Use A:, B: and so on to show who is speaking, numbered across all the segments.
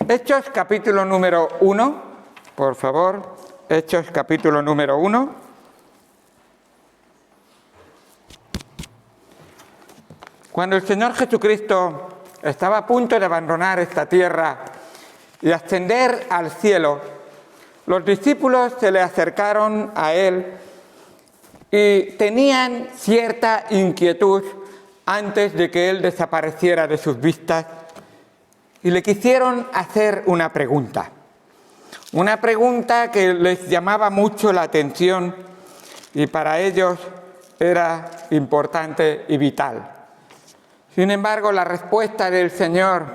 A: Hechos capítulo número 1, por favor, Hechos capítulo número 1. Cuando el Señor Jesucristo estaba a punto de abandonar esta tierra y ascender al cielo, los discípulos se le acercaron a Él y tenían cierta inquietud antes de que Él desapareciera de sus vistas y le quisieron hacer una pregunta que les llamaba mucho la atención y para ellos era importante y vital. Sin embargo, la respuesta del Señor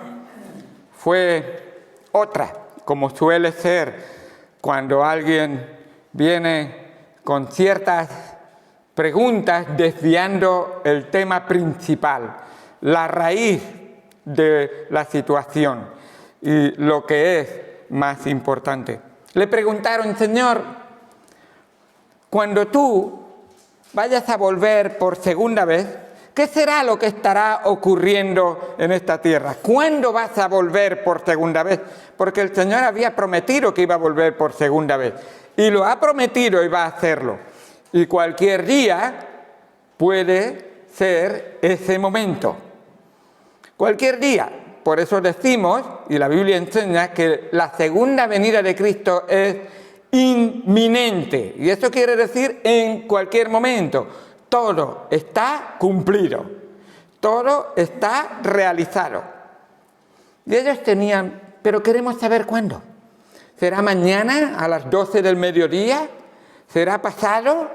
A: fue otra, como suele ser cuando alguien viene con ciertas preguntas desviando el tema principal, la raíz de la situación y lo que es más importante. Le preguntaron: Señor, cuando tú vayas a volver por segunda vez, ¿qué será lo que estará ocurriendo en esta tierra? ¿Cuándo vas a volver por segunda vez? Porque el Señor había prometido que iba a volver por segunda vez y lo ha prometido y va a hacerlo. Y cualquier día puede ser ese momento. Cualquier día. Por eso decimos, y la Biblia enseña, que la segunda venida de Cristo es inminente. Y eso quiere decir en cualquier momento. Todo está cumplido. Todo está realizado. Y ellos tenían, pero queremos saber cuándo. ¿Será mañana a las 12 del mediodía? ¿Será pasado?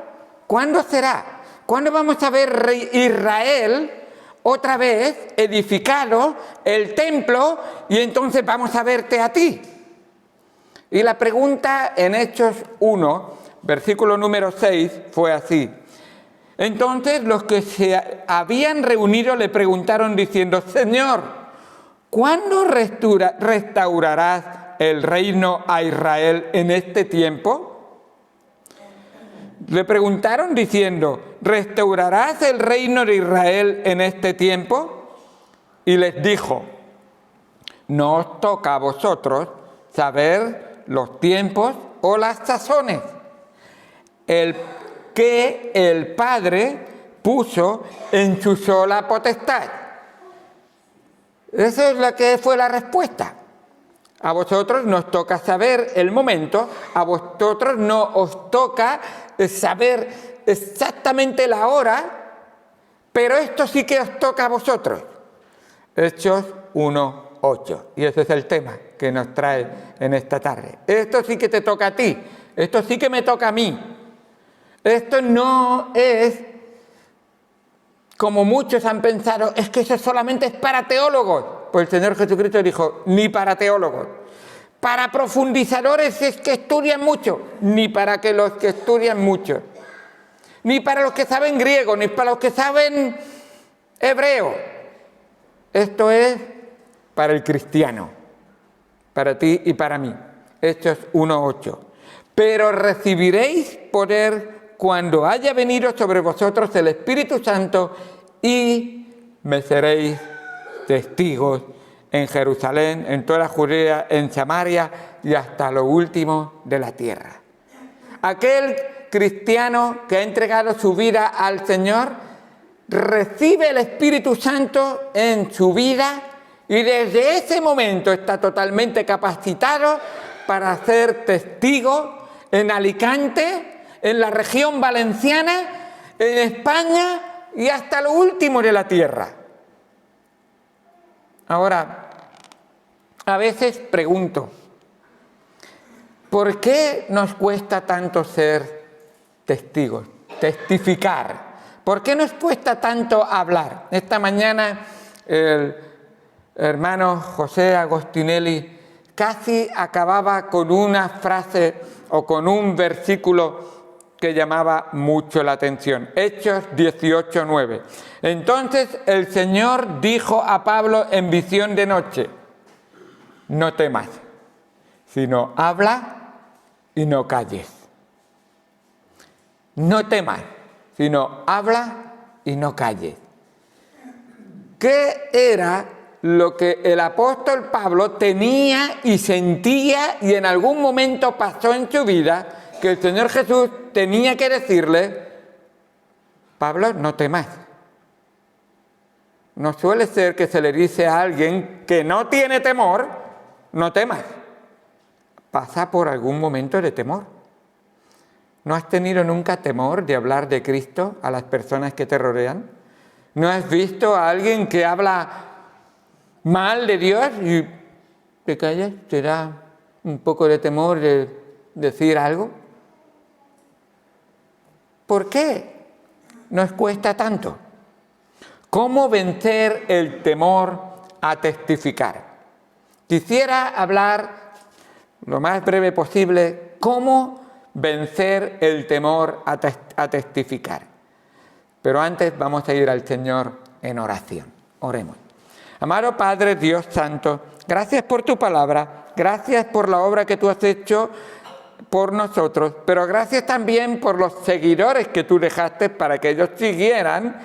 A: ¿Cuándo será? ¿Cuándo vamos a ver Israel otra vez edificado, el templo, y entonces vamos a verte a ti? Y la pregunta en Hechos 1, versículo número 6, fue así. Entonces los que se habían reunido le preguntaron diciendo: Señor, ¿cuándo restaurarás el reino a Israel en este tiempo? Le preguntaron diciendo: ¿restaurarás el reino de Israel en este tiempo? Y les dijo: no os toca a vosotros saber los tiempos o las sazones que el Padre puso en su sola potestad. Esa es la que fue la respuesta. A vosotros nos toca saber el momento, a vosotros no os toca saber exactamente la hora, pero esto sí que os toca a vosotros. Hechos 1:8. Y ese es el tema que nos trae en esta tarde. Esto sí que te toca a ti, esto sí que me toca a mí. Esto no es, como muchos han pensado, es que eso solamente es para teólogos. Pues el Señor Jesucristo dijo: ni para teólogos. Para profundizadores es que estudian mucho, ni para que los que estudian mucho. Ni para los que saben griego, ni para los que saben hebreo. Esto es para el cristiano, para ti y para mí. Hechos 1:8. Pero recibiréis poder cuando haya venido sobre vosotros el Espíritu Santo y me seréis testigos en Jerusalén, en toda Judea, en Samaria y hasta lo último de la tierra. Aquel cristiano que ha entregado su vida al Señor recibe el Espíritu Santo en su vida y desde ese momento está totalmente capacitado para ser testigo en Alicante, en la región valenciana, en España y hasta lo último de la tierra. Ahora, a veces pregunto, ¿por qué nos cuesta tanto ser testigos, testificar? ¿Por qué nos cuesta tanto hablar? Esta mañana el hermano José Agostinelli casi acababa con una frase o con un versículo que llamaba mucho la atención. Hechos 18:9. Entonces el Señor dijo a Pablo en visión de noche: no temas, sino habla y no calles. No temas, sino habla y no calles. ¿Qué era lo que el apóstol Pablo tenía y sentía y en algún momento pasó en su vida, que el Señor Jesús tenía que decirle: Pablo, no temas. No suele ser que se le dice a alguien que no tiene temor: no temas. Pasa por algún momento de temor. ¿No has tenido nunca temor de hablar de Cristo a las personas que te rodean? ¿No has visto a alguien que habla mal de Dios y te callas? ¿Te da un poco de temor de decir algo? ¿Por qué nos cuesta tanto? ¿Cómo vencer el temor a testificar? Quisiera hablar lo más breve posible cómo vencer el temor a testificar. Pero antes vamos a ir al Señor en oración. Oremos. Amado Padre, Dios Santo, gracias por tu palabra, gracias por la obra que tú has hecho por nosotros, pero gracias también por los seguidores que tú dejaste para que ellos siguieran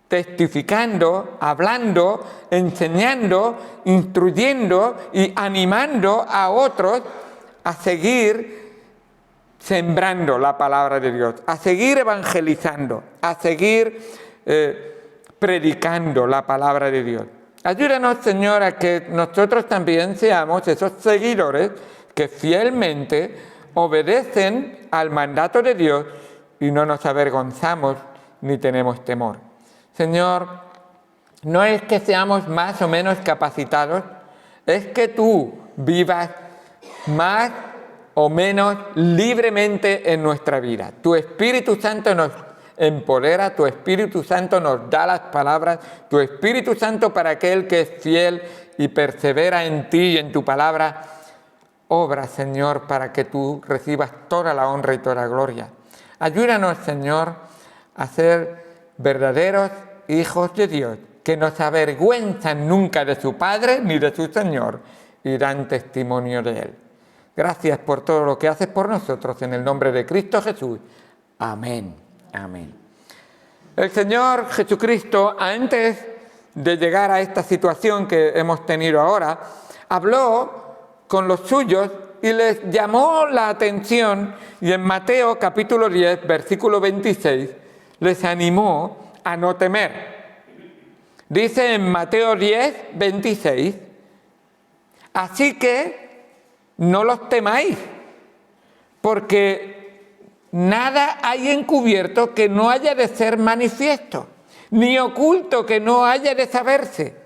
A: testificando, hablando, enseñando, instruyendo y animando a otros a seguir sembrando la palabra de Dios, a seguir evangelizando, a seguir predicando la palabra de Dios. Ayúdanos, Señor, a que nosotros también seamos esos seguidores que fielmente obedecen al mandato de Dios y no nos avergonzamos ni tenemos temor. Señor, no es que seamos más o menos capacitados, es que tú vivas más o menos libremente en nuestra vida. Tu Espíritu Santo nos empodera, tu Espíritu Santo nos da las palabras, tu Espíritu Santo, para aquel que es fiel y persevera en ti y en tu palabra, obra, Señor, para que tú recibas toda la honra y toda la gloria. Ayúdanos, Señor, a ser verdaderos hijos de Dios, que no se avergüenzan nunca de su Padre ni de su Señor y dan testimonio de Él. Gracias por todo lo que haces por nosotros, en el nombre de Cristo Jesús. Amén. Amén. El Señor Jesucristo, antes de llegar a esta situación que hemos tenido ahora, habló con los suyos y les llamó la atención, y en Mateo capítulo 10, versículo 26, les animó a no temer. Dice en Mateo 10, 26, así que no los temáis, porque nada hay encubierto que no haya de ser manifiesto, ni oculto que no haya de saberse.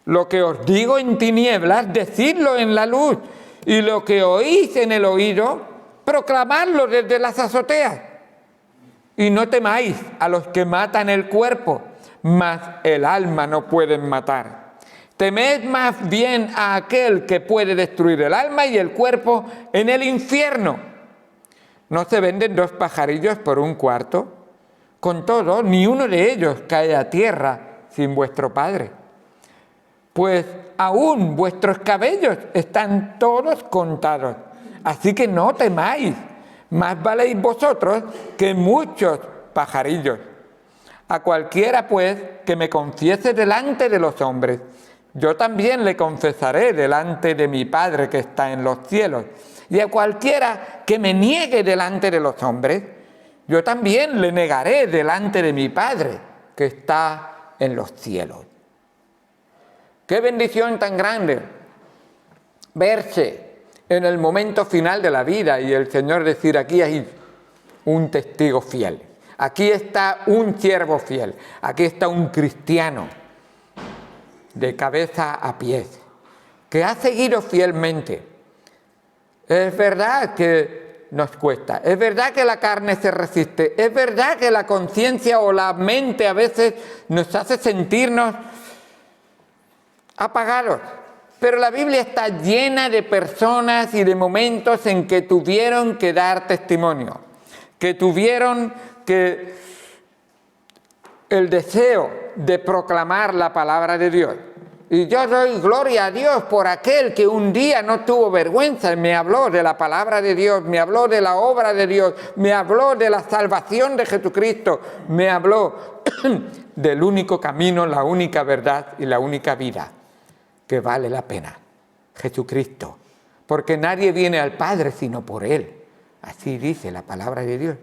A: Lo que os digo en tinieblas, decidlo en la luz, y lo que oís en el oído, proclamadlo desde las azoteas. Y no temáis a los que matan el cuerpo, mas el alma no pueden matar. Temed más bien a aquel que puede destruir el alma y el cuerpo en el infierno. ¿No se venden 2 pajarillos por 1 cuarto? Con todo, ni uno de ellos cae a tierra sin vuestro Padre. Pues aún vuestros cabellos están todos contados. Así que no temáis, más valéis vosotros que muchos pajarillos. A cualquiera, pues, que me confiese delante de los hombres, yo también le confesaré delante de mi Padre que está en los cielos. Y a cualquiera que me niegue delante de los hombres, yo también le negaré delante de mi Padre que está en los cielos. ¡Qué bendición tan grande! Verse en el momento final de la vida y el Señor decir: aquí hay un testigo fiel, aquí está un siervo fiel, aquí está un cristiano de cabeza a pies, que ha seguido fielmente. Es verdad que nos cuesta, es verdad que la carne se resiste, es verdad que la conciencia o la mente a veces nos hace sentirnos apagados, pero la Biblia está llena de personas y de momentos en que tuvieron que dar testimonio, que tuvieron que el deseo de proclamar la palabra de Dios. Y yo doy gloria a Dios por aquel que un día no tuvo vergüenza, me habló de la palabra de Dios, me habló de la obra de Dios, me habló de la salvación de Jesucristo, me habló del único camino, la única verdad y la única vida que vale la pena, Jesucristo. Porque nadie viene al Padre sino por Él. Así dice la palabra de Dios.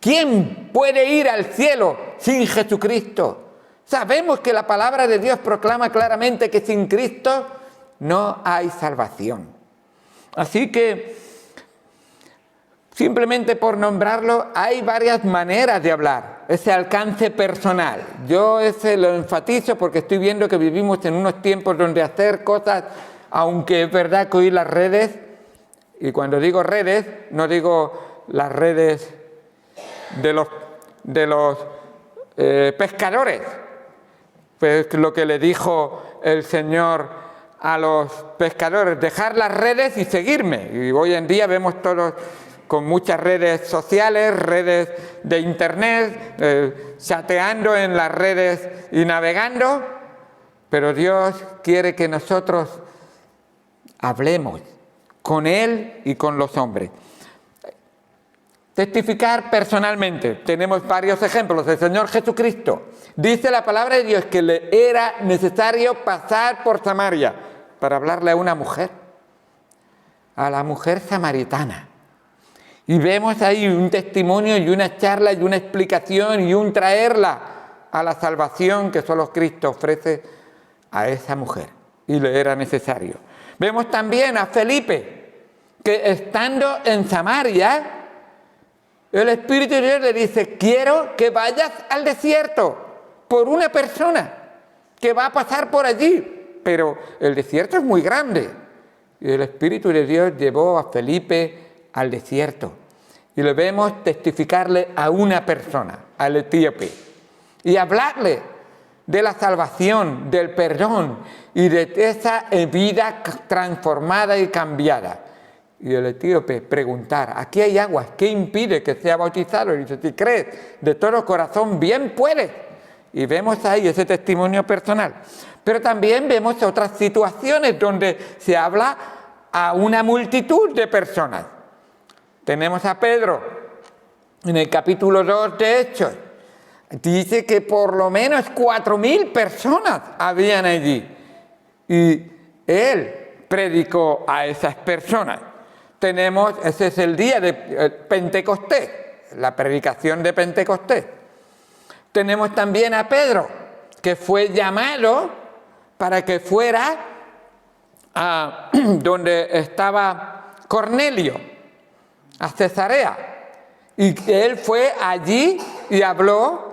A: ¿Quién puede ir al cielo sin Jesucristo? Sabemos que la palabra de Dios proclama claramente que sin Cristo no hay salvación. Así que, simplemente por nombrarlo, hay varias maneras de hablar, ese alcance personal. Yo ese lo enfatizo porque estoy viendo que vivimos en unos tiempos donde hacer cosas, aunque es verdad que hoy las redes, y cuando digo redes, no digo las redes de los pescadores, pues lo que le dijo el Señor a los pescadores, dejar las redes y seguirme. Y hoy en día vemos todos con muchas redes sociales, redes de internet, chateando en las redes y navegando, pero Dios quiere que nosotros hablemos con Él y con los hombres. Testificar personalmente. Tenemos varios ejemplos. El Señor Jesucristo dice la palabra de Dios que le era necesario pasar por Samaria para hablarle a una mujer, a la mujer samaritana. Y vemos ahí un testimonio y una charla y una explicación y un traerla a la salvación que solo Cristo ofrece a esa mujer. Y le era necesario. Vemos también a Felipe, que estando en Samaria, el Espíritu de Dios le dice, quiero que vayas al desierto por una persona que va a pasar por allí, pero el desierto es muy grande. Y el Espíritu de Dios llevó a Felipe al desierto. Y le vemos testificarle a una persona, al etíope, y hablarle de la salvación, del perdón y de esa vida transformada y cambiada. Y el etíope preguntar, aquí hay aguas, ¿qué impide que sea bautizado? Y dice, si crees de todo corazón, bien puedes. Y vemos ahí ese testimonio personal. Pero también vemos otras situaciones donde se habla a una multitud de personas. Tenemos a Pedro, en el capítulo 2 de Hechos. Dice que por lo menos 4.000 personas habían allí. Y él predicó a esas personas. Tenemos, ese es el día de Pentecostés, la predicación de Pentecostés. Tenemos también a Pedro, que fue llamado para que fuera a donde estaba Cornelio, a Cesarea. Y que él fue allí y habló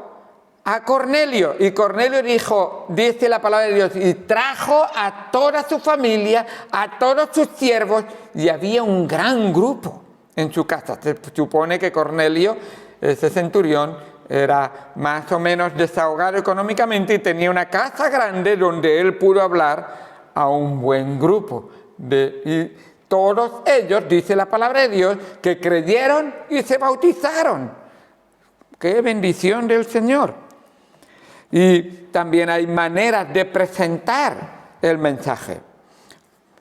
A: a Cornelio. Y Cornelio dijo, dice la palabra de Dios, y trajo a toda su familia, a todos sus siervos, y había un gran grupo en su casa. Se supone que Cornelio, ese centurión, era más o menos desahogado económicamente y tenía una casa grande donde él pudo hablar a un buen grupo. Y todos ellos, dice la palabra de Dios, que creyeron y se bautizaron. ¡Qué bendición del Señor! Y también hay maneras de presentar el mensaje.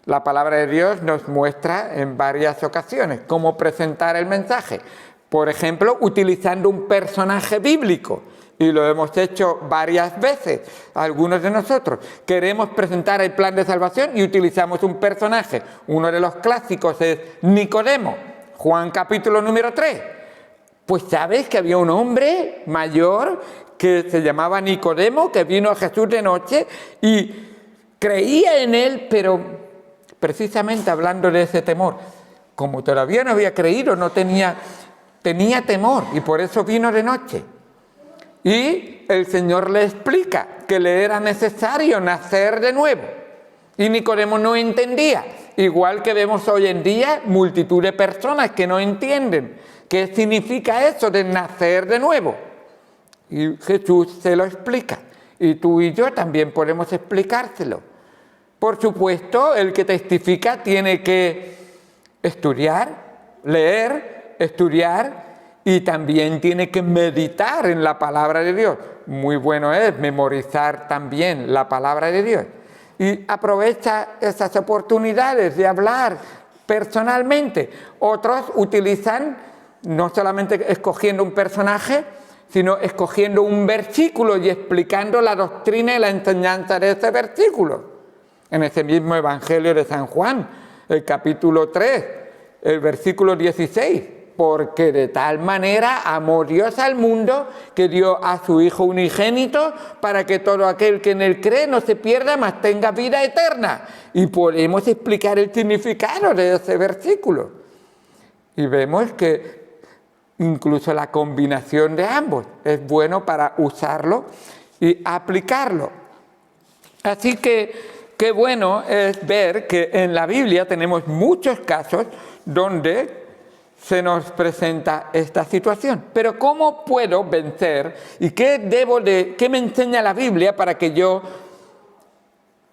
A: La palabra de Dios nos muestra en varias ocasiones cómo presentar el mensaje. Por ejemplo, utilizando un personaje bíblico. Y lo hemos hecho varias veces, algunos de nosotros. Queremos presentar el plan de salvación y utilizamos un personaje. Uno de los clásicos es Nicodemo, Juan capítulo número 3. Pues sabes que había un hombre mayor que se llamaba Nicodemo, que vino a Jesús de noche y creía en él, pero precisamente hablando de ese temor, como todavía no había creído, no tenía temor y por eso vino de noche. Y el Señor le explica que le era necesario nacer de nuevo. Y Nicodemo no entendía, igual que vemos hoy en día multitud de personas que no entienden qué significa eso de nacer de nuevo. Y Jesús se lo explica. Y tú y yo también podemos explicárselo. Por supuesto, el que testifica tiene que estudiar, leer, estudiar y también tiene que meditar en la palabra de Dios. Muy bueno es memorizar también la palabra de Dios. y aprovecha esas oportunidades de hablar personalmente. Otros utilizan no solamente escogiendo un personaje, sino escogiendo un versículo y explicando la doctrina y la enseñanza de ese versículo. En ese mismo Evangelio de San Juan, el capítulo 3, el versículo 16, porque de tal manera amó Dios al mundo que dio a su Hijo unigénito para que todo aquel que en él cree no se pierda, mas tenga vida eterna. Y podemos explicar el significado de ese versículo. Y vemos que incluso la combinación de ambos es bueno para usarlo y aplicarlo. Así que qué bueno es ver que en la Biblia tenemos muchos casos donde se nos presenta esta situación. Pero ¿cómo puedo vencer? ¿Y qué me enseña la Biblia para que yo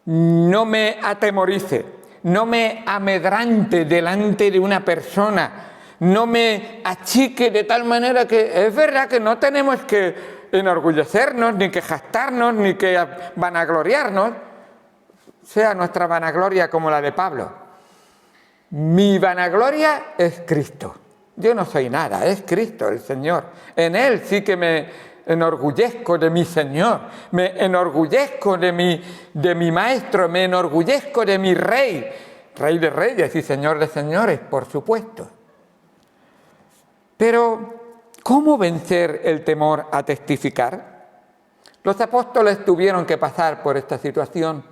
A: no me atemorice, no me amedrante delante de una persona, no me achique de tal manera que es verdad que no tenemos que enorgullecernos, ni que jactarnos, ni que vanagloriarnos, sea nuestra vanagloria como la de Pablo? Mi vanagloria es Cristo. Yo no soy nada, es Cristo el Señor. En Él sí que me enorgullezco de mi Señor, me enorgullezco de mi Maestro, me enorgullezco de mi Rey, Rey de Reyes y Señor de Señores, por supuesto. Pero, ¿cómo vencer el temor a testificar? Los apóstoles tuvieron que pasar por esta situación.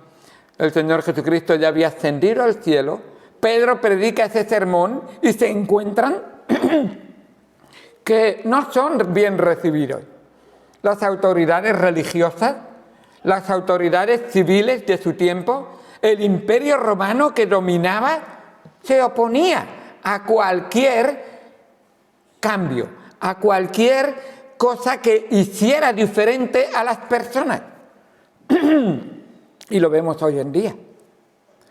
A: El Señor Jesucristo ya había ascendido al cielo. Pedro predica ese sermón y se encuentran que no son bien recibidos. Las autoridades religiosas, las autoridades civiles de su tiempo, el imperio romano que dominaba, se oponía a cualquier cambio, a cualquier cosa que hiciera diferente a las personas. Y lo vemos hoy en día.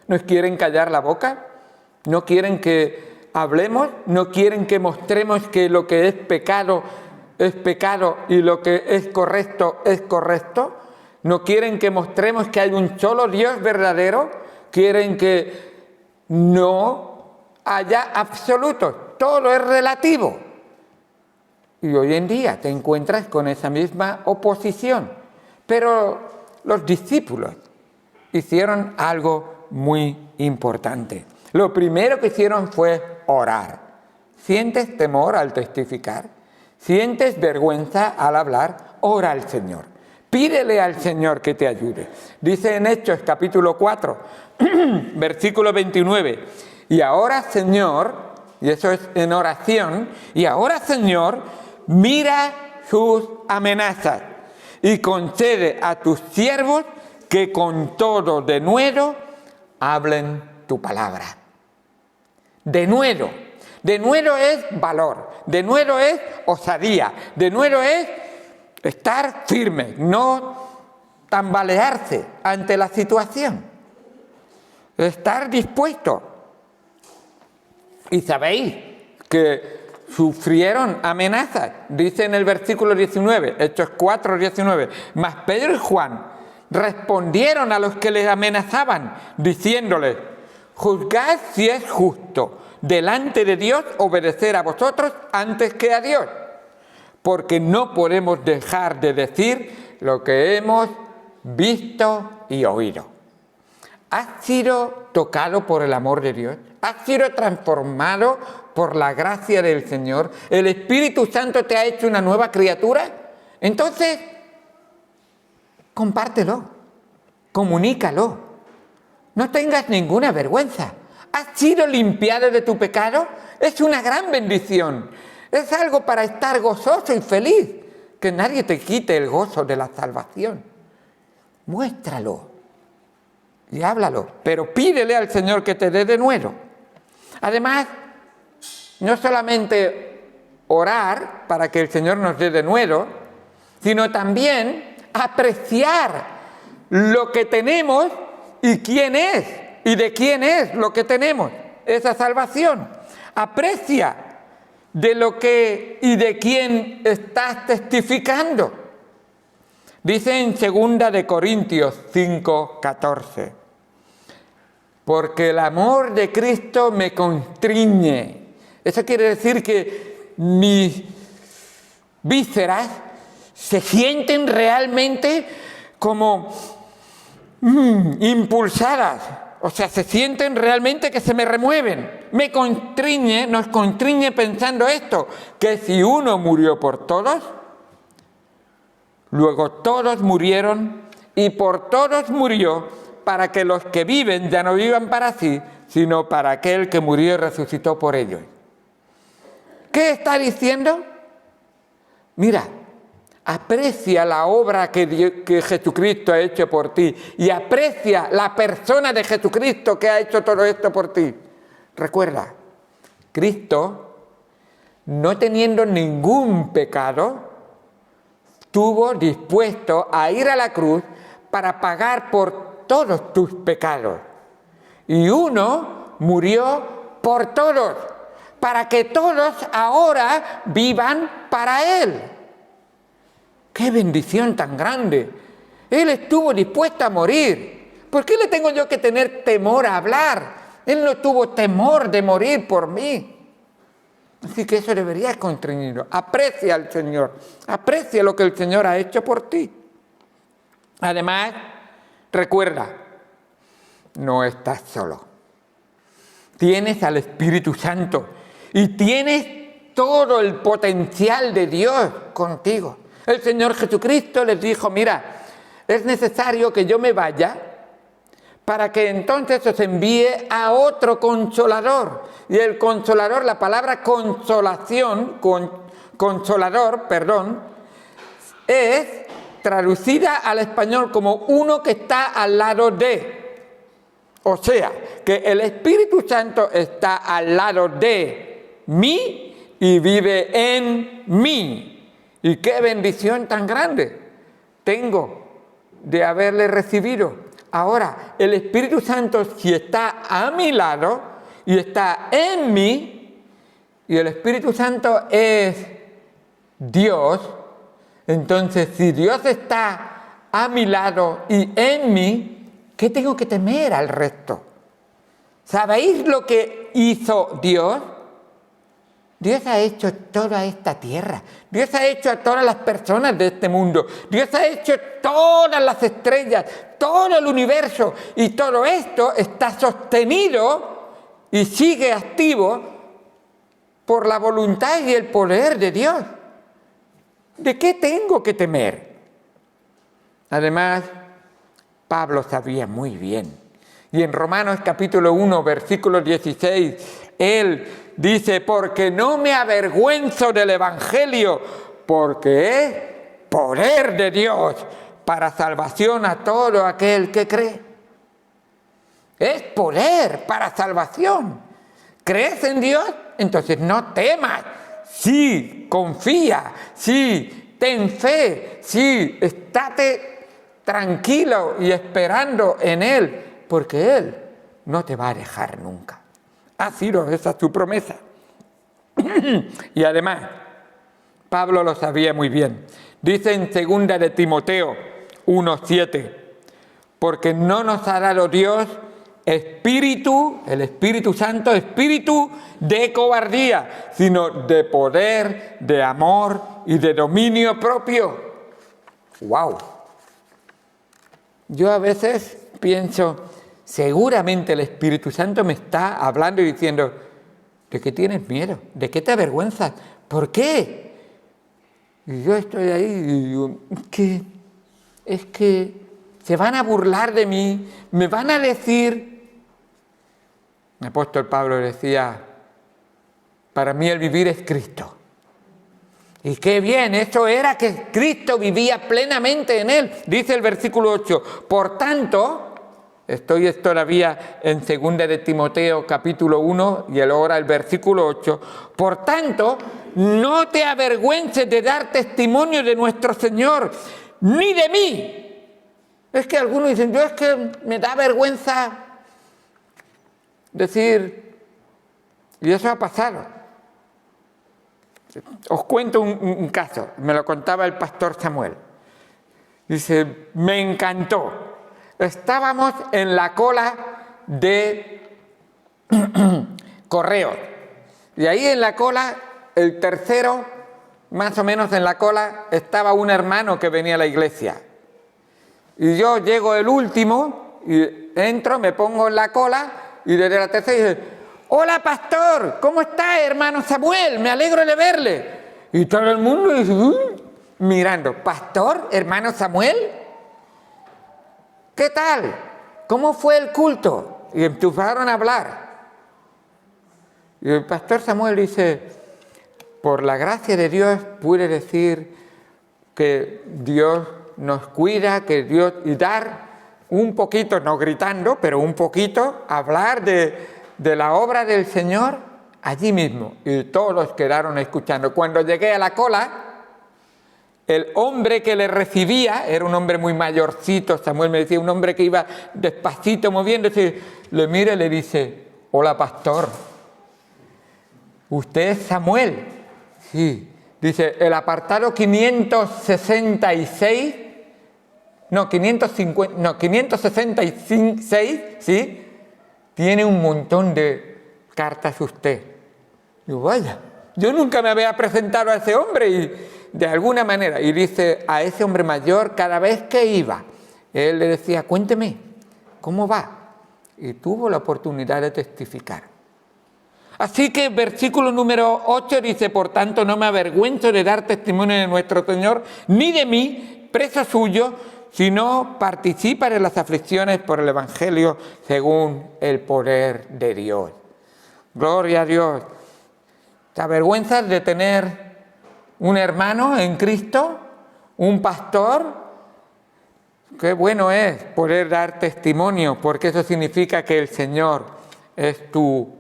A: Nos quieren callar la boca, no quieren que hablemos, no quieren que mostremos que lo que es pecado y lo que es correcto, no quieren que mostremos que hay un solo Dios verdadero, quieren que no haya absolutos, todo es relativo. Y hoy en día te encuentras con esa misma oposición. Pero los discípulos hicieron algo muy importante. Lo primero que hicieron fue orar. ¿Sientes temor al testificar? ¿Sientes vergüenza al hablar? Ora al Señor. Pídele al Señor que te ayude. Dice en Hechos capítulo 4, versículo 29, y ahora Señor, y eso es en oración, y ahora Señor, mira sus amenazas y concede a tus siervos que con todo denuedo hablen tu palabra. Denuedo es valor, denuedo es osadía, denuedo es estar firme, no tambalearse ante la situación, estar dispuesto. Y sabéis que sufrieron amenazas, dice en el versículo 19, Hechos 4, 19, mas Pedro y Juan respondieron a los que les amenazaban, diciéndoles, juzgad si es justo delante de Dios obedecer a vosotros antes que a Dios, porque no podemos dejar de decir lo que hemos visto y oído. ¿Has sido tocado por el amor de Dios? ¿Has sido transformado por la gracia del Señor? ¿El Espíritu Santo te ha hecho una nueva criatura? Entonces, compártelo, comunícalo. No tengas ninguna vergüenza. ¿Has sido limpiado de tu pecado? Es una gran bendición. Es algo para estar gozoso y feliz. Que nadie te quite el gozo de la salvación. Muéstralo y háblalo, pero pídele al Señor que te dé denuedo. Además, no solamente orar para que el Señor nos dé denuedo, sino también apreciar lo que tenemos y quién es y de quién es lo que tenemos, esa salvación. Aprecia de lo que y de quién estás testificando. Dice en 2 de Corintios 5:14, porque el amor de Cristo me constriñe. Eso quiere decir que mis vísceras se sienten realmente como impulsadas. O sea, se sienten realmente que se me remueven. Me constriñe, nos constriñe pensando esto, que si uno murió por todos, luego todos murieron y por todos murió, para que los que viven ya no vivan para sí, sino para aquel que murió y resucitó por ellos. ¿Qué está diciendo? Mira, aprecia la obra que Jesucristo ha hecho por ti y aprecia la persona de Jesucristo que ha hecho todo esto por ti. Recuerda, Cristo, no teniendo ningún pecado, estuvo dispuesto a ir a la cruz para pagar por todos tus pecados. Y uno murió por todos, para que todos ahora vivan para Él. ¡Qué bendición tan grande! Él estuvo dispuesto a morir. ¿Por qué le tengo yo que tener temor a hablar? Él no tuvo temor de morir por mí. Así que eso debería constreñirnos. Aprecia al Señor. Aprecia lo que el Señor ha hecho por ti. Además, recuerda, no estás solo. Tienes al Espíritu Santo y tienes todo el potencial de Dios contigo. El Señor Jesucristo les dijo, mira, es necesario que yo me vaya para que entonces os envíe a otro consolador. Y el consolador, la palabra consolador, es traducida al español como uno que está al lado de. O sea, que el Espíritu Santo está al lado de mí y vive en mí. Y qué bendición tan grande tengo de haberle recibido. Ahora, el Espíritu Santo, si está a mi lado y está en mí, y el Espíritu Santo es Dios, entonces si Dios está a mi lado y en mí, ¿qué tengo que temer al resto? ¿Sabéis lo que hizo Dios? Dios ha hecho toda esta tierra. Dios ha hecho a todas las personas de este mundo. Dios ha hecho todas las estrellas, todo el universo. Y todo esto está sostenido y sigue activo por la voluntad y el poder de Dios. ¿De qué tengo que temer? Además, Pablo sabía muy bien. Y en Romanos capítulo 1, versículo 16, él dice, porque no me avergüenzo del Evangelio, porque es poder de Dios para salvación a todo aquel que cree. Es poder para salvación. ¿Crees en Dios? Entonces no temas. Sí, confía. Sí, ten fe. Sí, estate tranquilo y esperando en Él, porque Él no te va a dejar nunca. Ha sido esa tu promesa. Y además, Pablo lo sabía muy bien. Dice en 2 de Timoteo 1:7, porque no nos ha dado Dios espíritu, el Espíritu Santo, espíritu de cobardía, sino de poder, de amor y de dominio propio. ¡Wow! Yo a veces pienso, seguramente el Espíritu Santo me está hablando y diciendo, ¿de qué tienes miedo? ¿De qué te avergüenzas? ¿Por qué? Y yo estoy ahí y digo, es que se van a burlar de mí, me van a decir. El apóstol Pablo decía, para mí el vivir es Cristo. Y qué bien, eso era que Cristo vivía plenamente en él. Dice el versículo 8, por tanto, estoy todavía en 2 de Timoteo capítulo 1 y ahora el versículo 8, por tanto, no te avergüences de dar testimonio de nuestro Señor, ni de mí. Es que algunos dicen, yo es que me da vergüenza decir, y eso ha pasado. Os cuento un caso, me lo contaba el pastor Samuel. Dice, me encantó. Estábamos en la cola de correos. Y ahí en la cola, el tercero, más o menos en la cola, estaba un hermano que venía a la iglesia. Y yo llego el último, y entro, me pongo en la cola, y desde la tercera dice: hola pastor, ¿cómo está hermano Samuel? Me alegro de verle. Y todo el mundo dice, mirando, ¿pastor, hermano Samuel? ¿Qué tal? ¿Cómo fue el culto? Y empezaron a hablar. Y el pastor Samuel dice: por la gracia de Dios pude decir que Dios nos cuida, que Dios, y dar un poquito, no gritando, pero un poquito, hablar de la obra del Señor allí mismo. Y todos quedaron escuchando. Cuando llegué a la cola, el hombre que le recibía, era un hombre muy mayorcito, Samuel me decía, un hombre que iba despacito moviéndose, le mira y le dice: hola pastor, ¿usted es Samuel? Sí. Dice, el apartado 566, ¿sí? Tiene un montón de cartas usted. Digo, vaya, yo nunca me había presentado a ese hombre y de alguna manera. Y dice, a ese hombre mayor, cada vez que iba, él le decía, cuénteme, ¿cómo va? Y tuvo la oportunidad de testificar. Así que versículo número 8 dice, por tanto no me avergüenzo de dar testimonio de nuestro Señor, ni de mí, preso suyo, sino participa de las aflicciones por el Evangelio según el poder de Dios. Gloria a Dios. ¿Te avergüenzas de tener un hermano en Cristo? ¿Un pastor? Qué bueno es poder dar testimonio, porque eso significa que el Señor es tu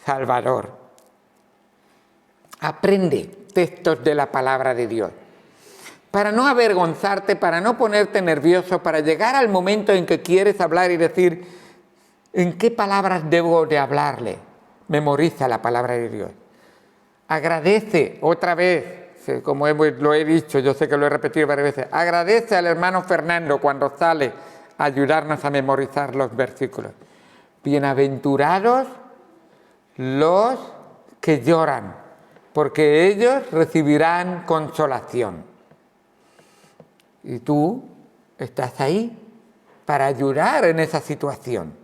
A: Salvador. Aprende textos de la palabra de Dios. Para no avergonzarte, para no ponerte nervioso, para llegar al momento en que quieres hablar y decir, ¿en qué palabras debo de hablarle? Memoriza la palabra de Dios. Agradece otra vez, como lo he dicho, yo sé que lo he repetido varias veces, agradece al hermano Fernando cuando sale a ayudarnos a memorizar los versículos. Bienaventurados los que lloran, porque ellos recibirán consolación. Y tú estás ahí para ayudar en esa situación.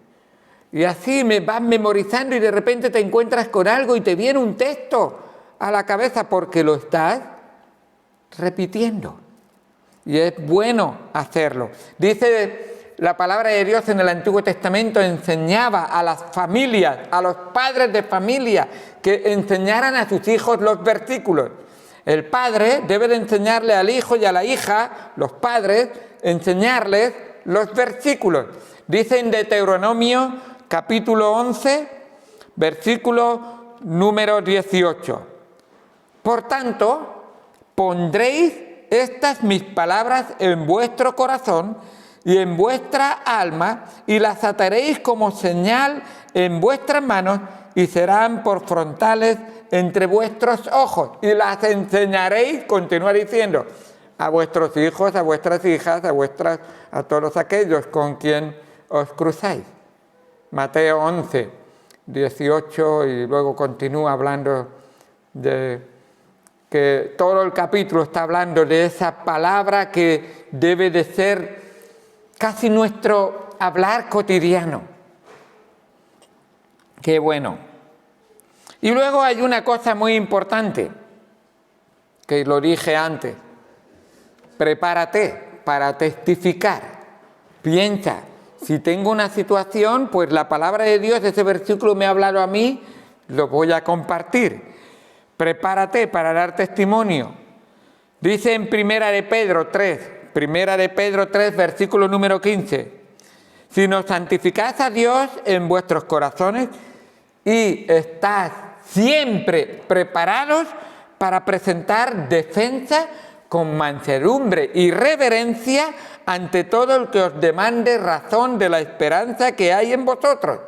A: Y así me vas memorizando y de repente te encuentras con algo y te viene un texto a la cabeza porque lo estás repitiendo. Y es bueno hacerlo. Dice la palabra de Dios en el Antiguo Testamento, enseñaba a las familias, a los padres de familia, que enseñaran a sus hijos los versículos. El padre debe de enseñarle al hijo y a la hija, los padres, enseñarles los versículos. Dice en Deuteronomio capítulo 11, versículo número 18. Por tanto, pondréis estas mis palabras en vuestro corazón y en vuestra alma, y las ataréis como señal en vuestras manos, y serán por frontales entre vuestros ojos, y las enseñaréis, continúa diciendo, a vuestros hijos, a vuestras hijas, a todos aquellos con quien os cruzáis. Mateo 11, 18, y luego continúa hablando de que todo el capítulo está hablando de esa palabra que debe de ser casi nuestro hablar cotidiano. Qué bueno. Y luego hay una cosa muy importante, que lo dije antes. Prepárate para testificar. Piensa, si tengo una situación, pues la palabra de Dios, ese versículo me ha hablado a mí, lo voy a compartir. Prepárate para dar testimonio. Dice en Primera de Pedro 3, versículo número 15. Si nos santificáis a Dios en vuestros corazones y estáis siempre preparados para presentar defensa con mansedumbre y reverencia ante todo el que os demande razón de la esperanza que hay en vosotros,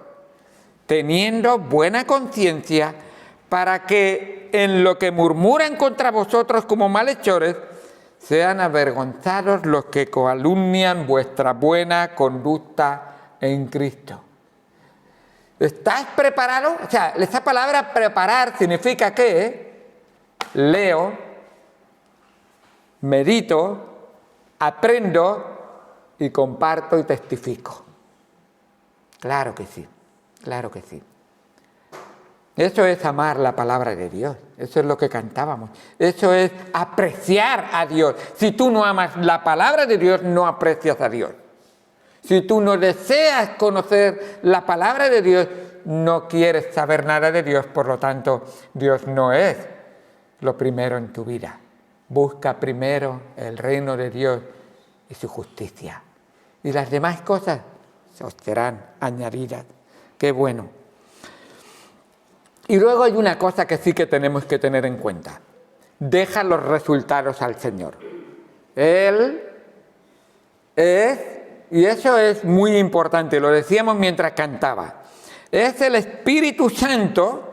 A: teniendo buena conciencia, para que en lo que murmuran contra vosotros como malhechores, sean avergonzados los que calumnian vuestra buena conducta en Cristo. ¿Estás preparado? O sea, esa palabra preparar significa que leo, medito, aprendo y comparto y testifico. Claro que sí, claro que sí. Eso es amar la palabra de Dios, eso es lo que cantábamos, eso es apreciar a Dios. Si tú no amas la palabra de Dios, no aprecias a Dios. Si tú no deseas conocer la palabra de Dios, no quieres saber nada de Dios, por lo tanto, Dios no es lo primero en tu vida. Busca primero el reino de Dios y su justicia. Y las demás cosas os serán añadidas. Qué bueno. Y luego hay una cosa que sí que tenemos que tener en cuenta. Deja los resultados al Señor. Él es, y eso es muy importante, lo decíamos mientras cantaba, es el Espíritu Santo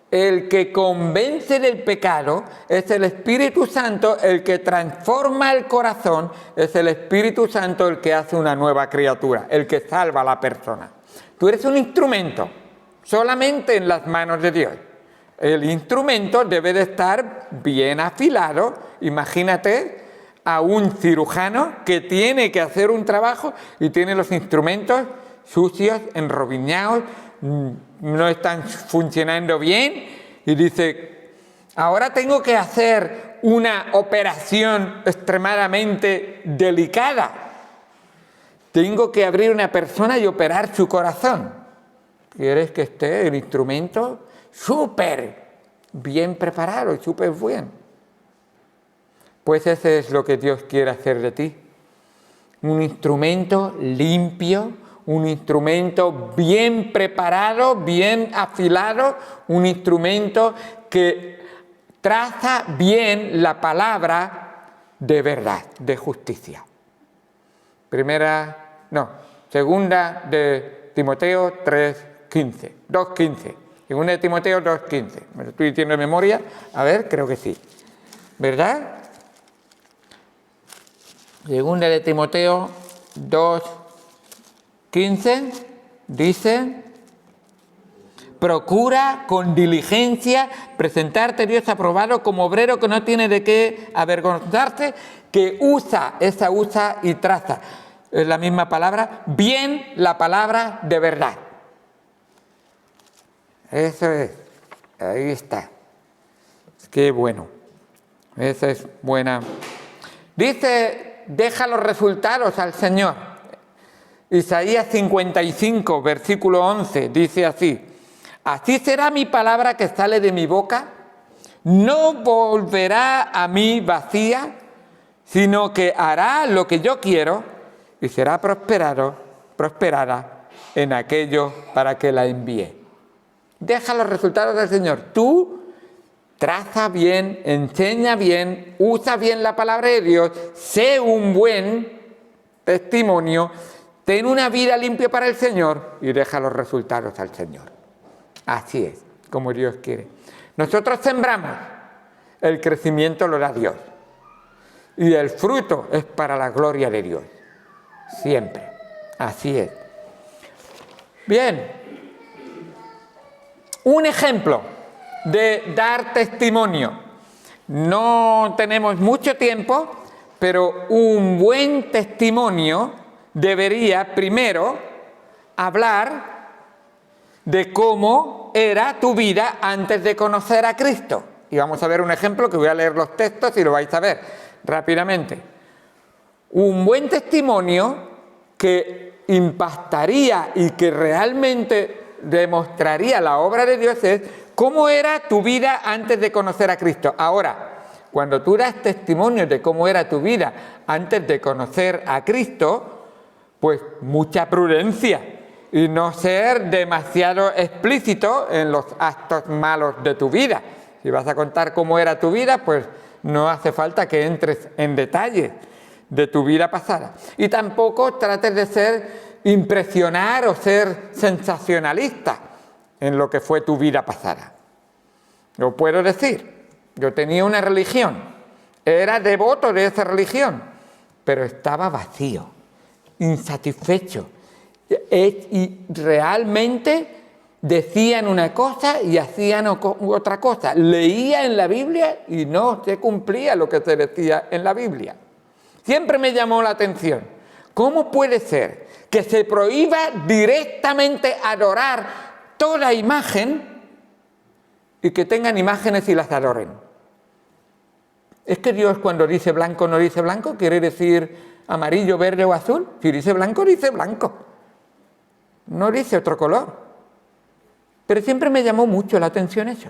A: el que convence del pecado, es el Espíritu Santo el que transforma el corazón, es el Espíritu Santo el que hace una nueva criatura, el que salva a la persona. Tú eres un instrumento, solamente en las manos de Dios. El instrumento debe de estar bien afilado. Imagínate a un cirujano que tiene que hacer un trabajo y tiene los instrumentos sucios, enrobiñados, no están funcionando bien y dice, ahora tengo que hacer una operación extremadamente delicada. Tengo que abrir una persona y operar su corazón. ¿Quieres que esté el instrumento súper bien preparado y súper bien? Pues eso es lo que Dios quiere hacer de ti. Un instrumento limpio, un instrumento bien preparado, bien afilado, un instrumento que traza bien la palabra de verdad, de justicia. Segunda de Timoteo 3:15, 2:15. Segunda de Timoteo 2:15. ¿Me lo estoy diciendo de memoria? A ver, creo que sí. ¿Verdad? Segunda de Timoteo 2:15 dice: procura con diligencia presentarte a Dios aprobado como obrero que no tiene de qué avergonzarse, que usa y traza. Es la misma palabra, bien la palabra de verdad. Eso es, ahí está. Qué bueno. Esa es buena. Dice, deja los resultados al Señor. Isaías 55, versículo 11, dice así: así será mi palabra que sale de mi boca, no volverá a mí vacía, sino que hará lo que yo quiero y será prosperada en aquello para que la envíe. Deja los resultados del Señor. Tú traza bien, enseña bien, usa bien la palabra de Dios, sé un buen testimonio, ten una vida limpia para el Señor y deja los resultados al Señor. Así es, como Dios quiere. Nosotros sembramos, el crecimiento lo da Dios. Y el fruto es para la gloria de Dios. Siempre. Así es. Bien. Un ejemplo de dar testimonio. No tenemos mucho tiempo, pero un buen testimonio debería primero hablar de cómo era tu vida antes de conocer a Cristo. Y vamos a ver un ejemplo que voy a leer los textos y lo vais a ver rápidamente. Un buen testimonio que impactaría y que realmente demostraría la obra de Dios es cómo era tu vida antes de conocer a Cristo. Ahora, cuando tú das testimonio de cómo era tu vida antes de conocer a Cristo, pues mucha prudencia y no ser demasiado explícito en los actos malos de tu vida. Si vas a contar cómo era tu vida, pues no hace falta que entres en detalles de tu vida pasada. Y tampoco trates de impresionar o ser sensacionalista en lo que fue tu vida pasada. Yo puedo decir, yo tenía una religión, era devoto de esa religión, pero estaba vacío, insatisfecho, y realmente decían una cosa y hacían otra cosa. Leía en la Biblia y no se cumplía lo que se decía en la Biblia. Siempre me llamó la atención. ¿Cómo puede ser que se prohíba directamente adorar toda imagen y que tengan imágenes y las adoren? ¿Es que Dios cuando dice blanco no dice blanco? ¿Quiere decir amarillo, verde o azul? Si dice blanco, dice blanco. No dice otro color. Pero siempre me llamó mucho la atención eso.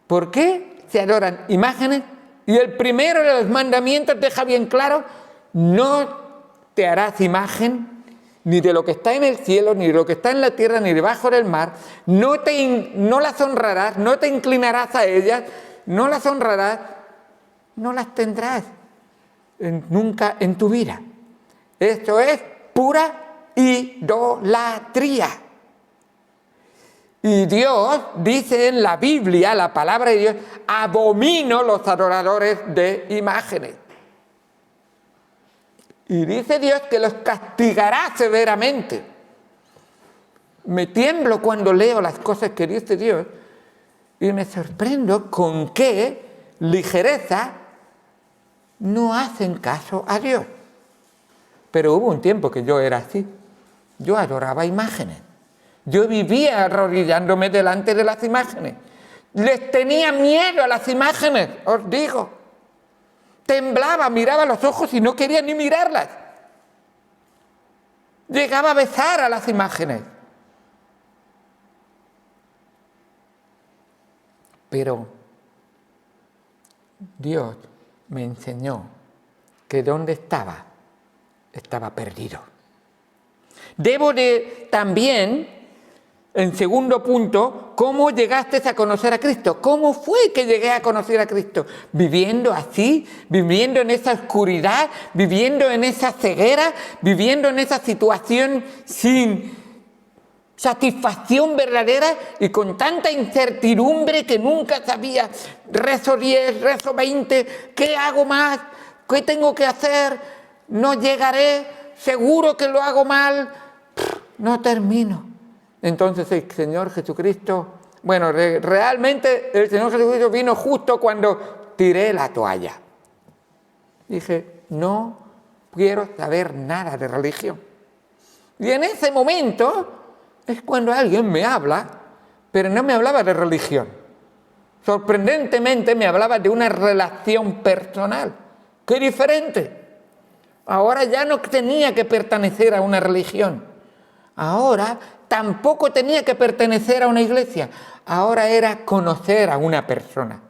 A: ¿Por qué se adoran imágenes? Y el primero de los mandamientos deja bien claro: no te harás imagen ni de lo que está en el cielo, ni de lo que está en la tierra, ni debajo del mar. No las honrarás, no te inclinarás a ellas, no las honrarás, no las tendrás nunca en tu vida. Esto es pura idolatría. Y Dios dice en la Biblia, la palabra de Dios: abomino los adoradores de imágenes. Y dice Dios que los castigará severamente. Me tiemblo cuando leo las cosas que dice Dios y me sorprendo con qué ligereza no hacen caso a Dios. Pero hubo un tiempo que yo era así. Yo adoraba imágenes. Yo vivía arrodillándome delante de las imágenes. Les tenía miedo a las imágenes, os digo. Temblaba, miraba los ojos y no quería ni mirarlas. Llegaba a besar a las imágenes. Pero Dios me enseñó que donde estaba perdido. Debo de también, en segundo punto, ¿cómo llegaste a conocer a Cristo? ¿Cómo fue que llegué a conocer a Cristo? ¿Viviendo así? ¿Viviendo en esa oscuridad? ¿Viviendo en esa ceguera? ¿Viviendo en esa situación sin satisfacción verdadera y con tanta incertidumbre que nunca sabía? Rezo 10, rezo 20, ¿qué hago más? ¿Qué tengo que hacer? No llegaré, seguro que lo hago mal, no termino. Entonces el Señor Jesucristo, realmente el Señor Jesucristo vino justo cuando tiré la toalla. Dije, no quiero saber nada de religión. Y en ese momento es cuando alguien me habla, pero no me hablaba de religión. Sorprendentemente me hablaba de una relación personal. ¡Qué diferente! Ahora ya no tenía que pertenecer a una religión. Ahora tampoco tenía que pertenecer a una iglesia. Ahora era conocer a una persona.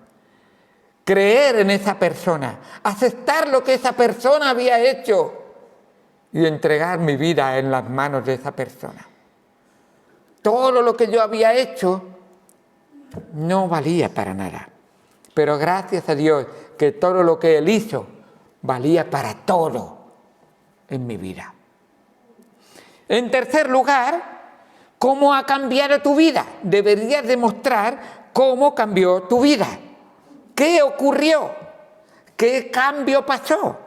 A: Creer en esa persona. Aceptar lo que esa persona había hecho. Y entregar mi vida en las manos de esa persona. Todo lo que yo había hecho no valía para nada. Pero gracias a Dios que todo lo que Él hizo valía para todo en mi vida. En tercer lugar, ¿cómo ha cambiado tu vida? Deberías demostrar cómo cambió tu vida. ¿Qué ocurrió? ¿Qué cambio pasó?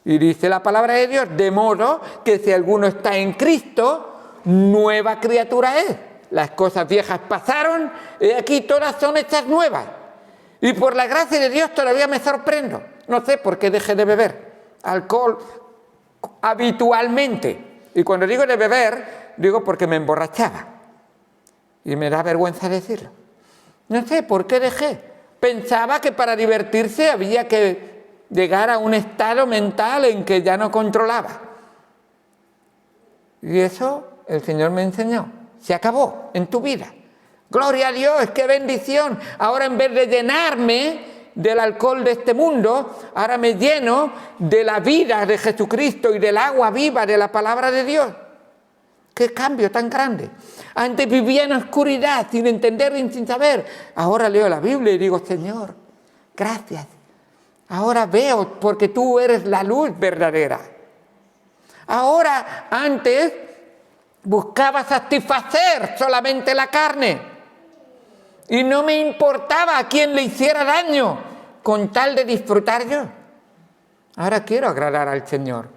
A: Y dice la palabra de Dios, de modo que si alguno está en Cristo, nueva criatura es. Las cosas viejas pasaron y aquí todas son hechas nuevas. Y por la gracia de Dios todavía me sorprendo. No sé por qué dejé de beber alcohol habitualmente. Y cuando digo de beber, digo porque me emborrachaba. Y me da vergüenza decirlo. No sé por qué dejé. Pensaba que para divertirse había que llegar a un estado mental en que ya no controlaba. Y eso el Señor me enseñó. Se acabó en tu vida. Gloria a Dios, qué bendición. Ahora en vez de llenarme del alcohol de este mundo, ahora me lleno de la vida de Jesucristo y del agua viva de la palabra de Dios. ¡Qué cambio tan grande! Antes vivía en oscuridad, sin entender y sin saber. Ahora leo la Biblia y digo, Señor, gracias. Ahora veo porque tú eres la luz verdadera. Ahora, antes, buscaba satisfacer solamente la carne. Y no me importaba a quién le hiciera daño, con tal de disfrutar yo. Ahora quiero agradar al Señor.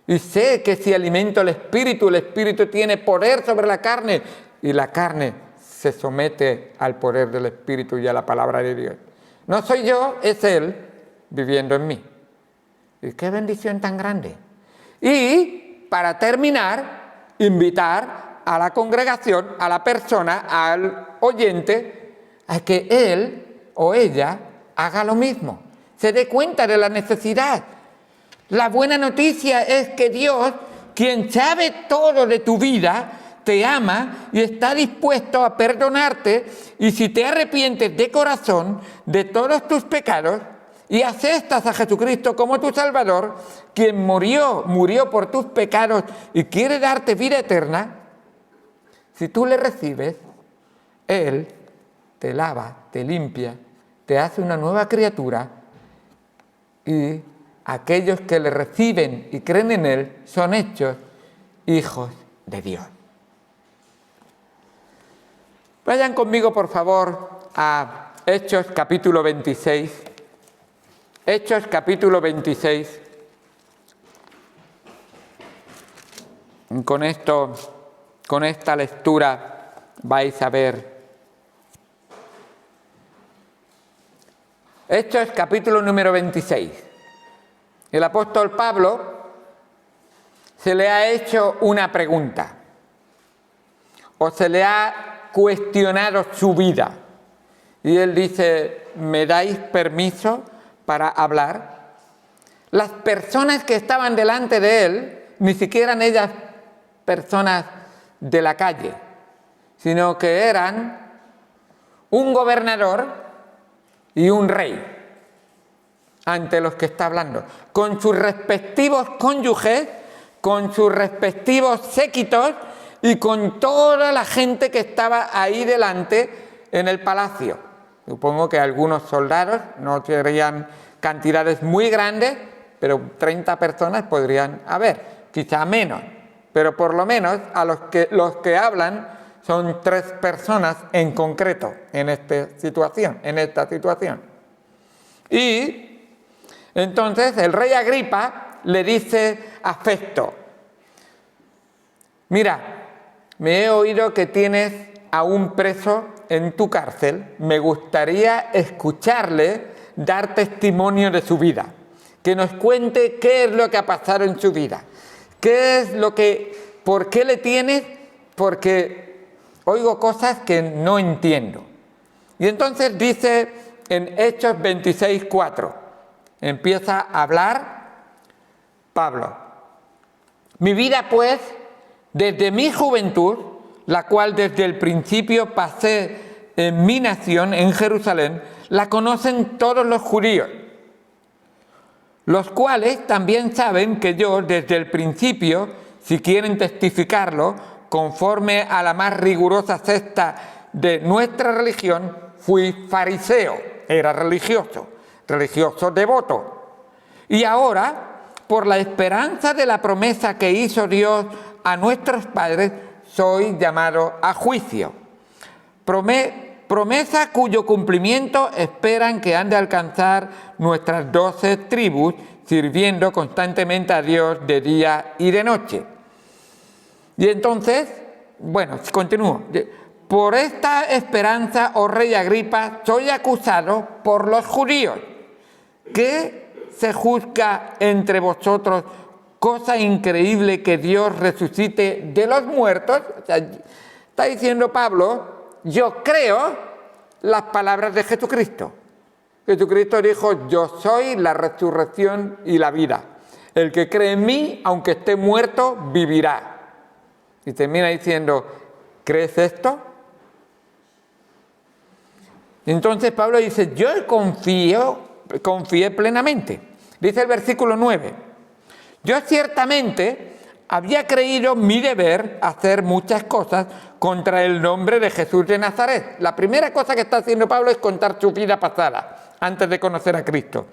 A: Y sé que si alimento el Espíritu tiene poder sobre la carne. y la carne se somete al poder del Espíritu y a la palabra de Dios. No soy yo, es Él viviendo en mí. Y qué bendición tan grande. Y para terminar, invitar a la congregación, a la persona, al oyente, a que él o ella haga lo mismo. Se dé cuenta de la necesidad. La buena noticia es que Dios, quien sabe todo de tu vida, te ama y está dispuesto a perdonarte, y si te arrepientes de corazón de todos tus pecados y aceptas a Jesucristo como tu Salvador, quien murió por tus pecados y quiere darte vida eterna, si tú le recibes, Él te lava, te limpia, te hace una nueva criatura, y aquellos que le reciben y creen en Él son hechos hijos de Dios. Vayan conmigo, por favor, a Hechos capítulo 26. Hechos capítulo 26. Con esta lectura vais a ver. Hechos capítulo número 26. El apóstol Pablo se le ha hecho una pregunta, o se le ha cuestionado su vida, y él dice: ¿me dais permiso para hablar? Las personas que estaban delante de él ni siquiera eran ellas personas de la calle, sino que eran un gobernador y un rey ante los que está hablando, con sus respectivos cónyuges, con sus respectivos séquitos y con toda la gente que estaba ahí delante en el palacio. Supongo que algunos soldados, no serían cantidades muy grandes, pero 30 personas podrían haber, quizá menos, pero por lo menos los que hablan son 3 personas en concreto en esta situación. Y entonces el rey Agripa le dice a Festo: mira, me he oído que tienes a un preso en tu cárcel, me gustaría escucharle dar testimonio de su vida, que nos cuente qué es lo que ha pasado en su vida, por qué le tienes, porque oigo cosas que no entiendo. Y entonces dice en Hechos 26:4, empieza a hablar Pablo: mi vida pues, desde mi juventud, la cual desde el principio pasé en mi nación, en Jerusalén, la conocen todos los judíos, los cuales también saben que yo desde el principio, si quieren testificarlo, conforme a la más rigurosa secta de nuestra religión, fui fariseo, era religioso devoto. Y ahora, por la esperanza de la promesa que hizo Dios a nuestros padres, soy llamado a juicio. Promesa cuyo cumplimiento esperan que han de alcanzar nuestras 12 tribus, sirviendo constantemente a Dios de día y de noche. Y entonces, bueno, continúo. Por esta esperanza, oh rey Agripa, soy acusado por los judíos. ¿Qué se juzga entre vosotros? Cosa increíble que Dios resucite de los muertos. O sea, está diciendo Pablo: yo creo las palabras de Jesucristo. Jesucristo dijo: yo soy la resurrección y la vida. El que cree en mí, aunque esté muerto, vivirá. Y termina diciendo: ¿crees esto? Entonces Pablo dice: yo confié plenamente. Dice el versículo 9: yo ciertamente había creído mi deber hacer muchas cosas contra el nombre de Jesús de Nazaret. La primera cosa que está haciendo Pablo es contar su vida pasada, antes de conocer a Cristo.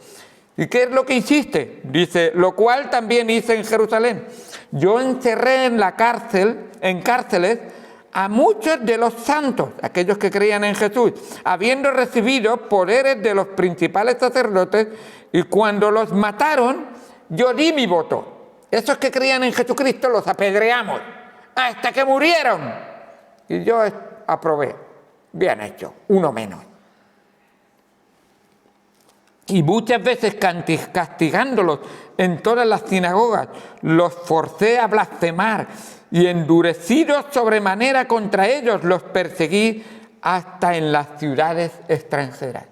A: ¿Y qué es lo que hiciste? Dice: lo cual también hice en Jerusalén. Yo encerré en cárceles a muchos de los santos, aquellos que creían en Jesús, habiendo recibido poderes de los principales sacerdotes, y cuando los mataron, yo di mi voto. Esos que creían en Jesucristo los apedreamos hasta que murieron. Y yo aprobé. Bien hecho, uno menos. Y muchas veces castigándolos en todas las sinagogas, los forcé a blasfemar y endurecidos sobremanera contra ellos los perseguí hasta en las ciudades extranjeras.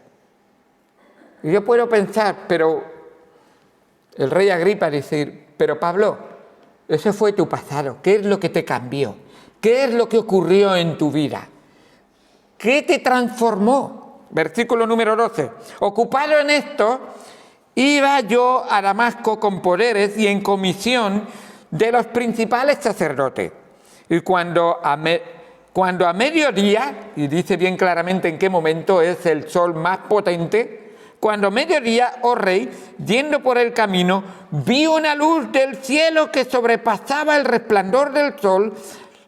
A: Y yo puedo pensar, pero el rey Agripa dice, pero Pablo, ese fue tu pasado, ¿qué es lo que te cambió? ¿Qué es lo que ocurrió en tu vida? ¿Qué te transformó? Versículo número 12. Ocupado en esto, iba yo a Damasco con poderes y en comisión de los principales sacerdotes. Y cuando a mediodía, y dice bien claramente en qué momento es el sol más potente, cuando a mediodía, oh rey, yendo por el camino, vi una luz del cielo que sobrepasaba el resplandor del sol,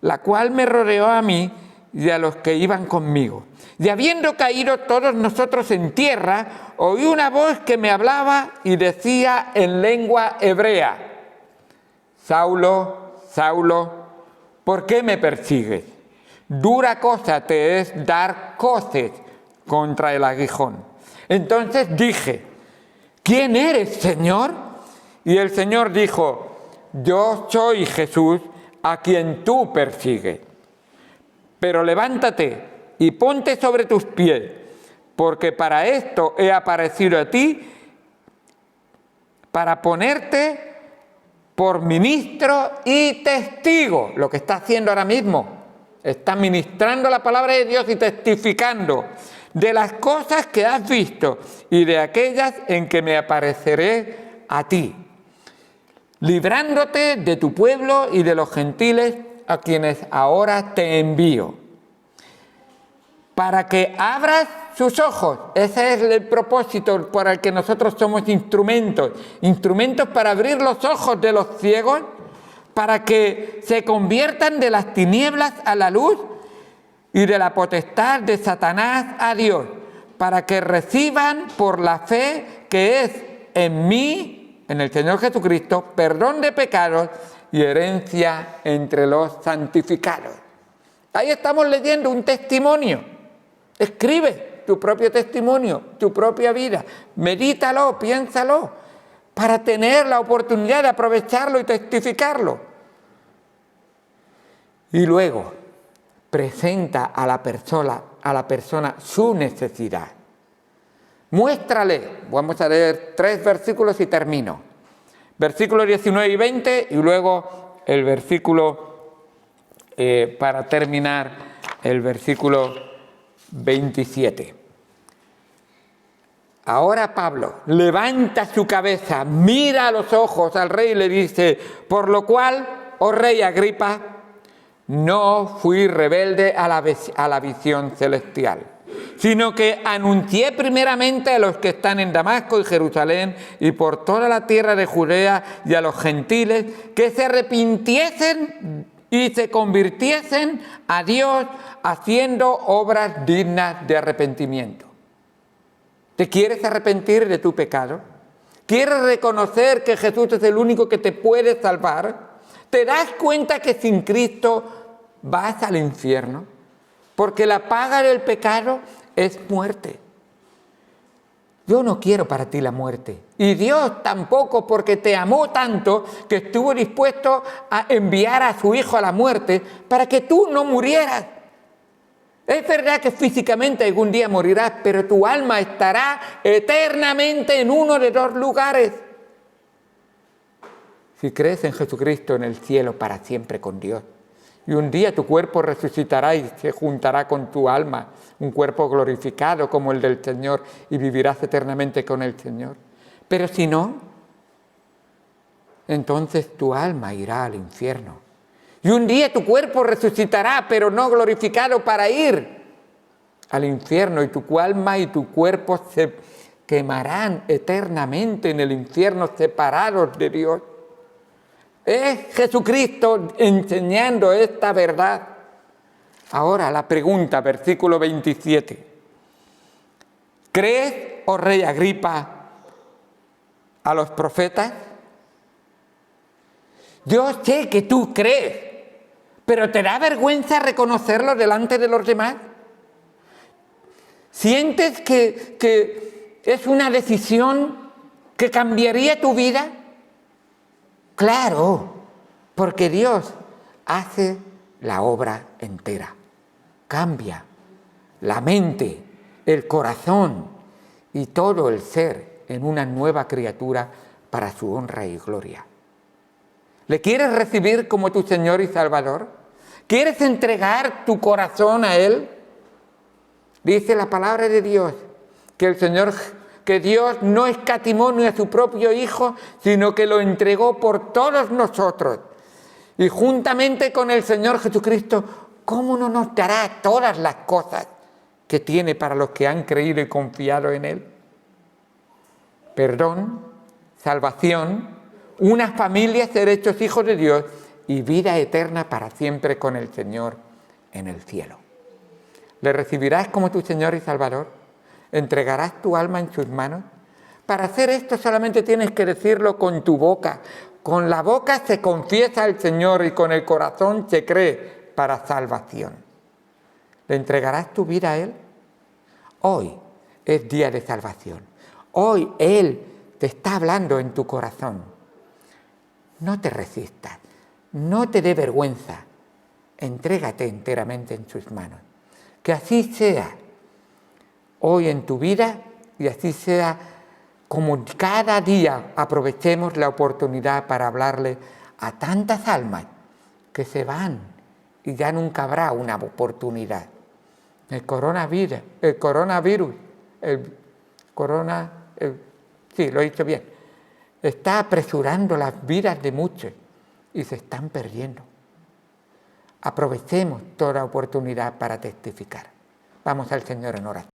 A: la cual me rodeó a mí y a los que iban conmigo. Y habiendo caído todos nosotros en tierra, oí una voz que me hablaba y decía en lengua hebrea: Saulo, Saulo, ¿por qué me persigues? Dura cosa te es dar coces contra el aguijón. Entonces dije: ¿quién eres, Señor? Y el Señor dijo: yo soy Jesús, a quien tú persigues. Pero levántate y ponte sobre tus pies, porque para esto he aparecido a ti, para ponerte por ministro y testigo. Lo que está haciendo ahora mismo, está ministrando la palabra de Dios y testificando de las cosas que has visto y de aquellas en que me apareceré a ti, librándote de tu pueblo y de los gentiles a quienes ahora te envío, para que abras sus ojos. Ese es el propósito por el que nosotros somos instrumentos para abrir los ojos de los ciegos, para que se conviertan de las tinieblas a la luz y de la potestad de Satanás a Dios, para que reciban por la fe que es en mí, en el Señor Jesucristo, perdón de pecados y herencia entre los santificados. Ahí estamos leyendo un testimonio. Escribe tu propio testimonio, tu propia vida, medítalo, piénsalo, para tener la oportunidad de aprovecharlo y testificarlo. Y luego presenta a la persona su necesidad. Muéstrale, vamos a leer 3 versículos y termino. Versículos 19 y 20 y luego el versículo, para terminar, el versículo 27. Ahora Pablo levanta su cabeza, mira a los ojos al rey y le dice: por lo cual, oh rey Agripa, no fui rebelde a la visión celestial, sino que anuncié primeramente a los que están en Damasco y Jerusalén y por toda la tierra de Judea y a los gentiles que se arrepintiesen y se convirtiesen a Dios haciendo obras dignas de arrepentimiento. ¿Te quieres arrepentir de tu pecado? ¿Quieres reconocer que Jesús es el único que te puede salvar? ¿Te das cuenta que sin Cristo vas al infierno? Porque la paga del pecado es muerte. Yo no quiero para ti la muerte. Y Dios tampoco, porque te amó tanto que estuvo dispuesto a enviar a su Hijo a la muerte para que tú no murieras. Es verdad que físicamente algún día morirás, pero tu alma estará eternamente en uno de 2 lugares. Si crees en Jesucristo, en el cielo para siempre con Dios. Y un día tu cuerpo resucitará y se juntará con tu alma, un cuerpo glorificado como el del Señor, y vivirás eternamente con el Señor. Pero si no, entonces tu alma irá al infierno. Y un día tu cuerpo resucitará, pero no glorificado, para ir al infierno, y tu alma y tu cuerpo se quemarán eternamente en el infierno, separados de Dios. Es Jesucristo enseñando esta verdad. Ahora la pregunta, versículo 27. ¿Crees, oh rey Agripa, a los profetas? Yo sé que tú crees, pero ¿te da vergüenza reconocerlo delante de los demás? ¿Sientes que es una decisión que cambiaría tu vida? Claro, porque Dios hace la obra entera. Cambia la mente, el corazón y todo el ser en una nueva criatura para su honra y gloria. ¿Le quieres recibir como tu Señor y Salvador? ¿Quieres entregar tu corazón a Él? Dice la palabra de Dios que Dios no escatimó ni a su propio Hijo, sino que lo entregó por todos nosotros. Y juntamente con el Señor Jesucristo, ¿cómo no nos dará todas las cosas que tiene para los que han creído y confiado en Él? Perdón, salvación, una familia, ser hechos hijos de Dios y vida eterna para siempre con el Señor en el cielo. ¿Le recibirás como tu Señor y Salvador? ¿Entregarás tu alma en sus manos? Para hacer esto solamente tienes que decirlo con tu boca. Con la boca se confiesa al Señor y con el corazón se cree para salvación. ¿Le entregarás tu vida a Él? Hoy es día de salvación. Hoy Él te está hablando en tu corazón. No te resistas, no te dé vergüenza. Entrégate enteramente en sus manos. Que así sea hoy en tu vida y así sea como cada día aprovechemos la oportunidad para hablarle a tantas almas que se van y ya nunca habrá una oportunidad. El coronavirus, sí, lo he dicho bien, está apresurando las vidas de muchos y se están perdiendo. Aprovechemos toda oportunidad para testificar. Vamos al Señor en oración.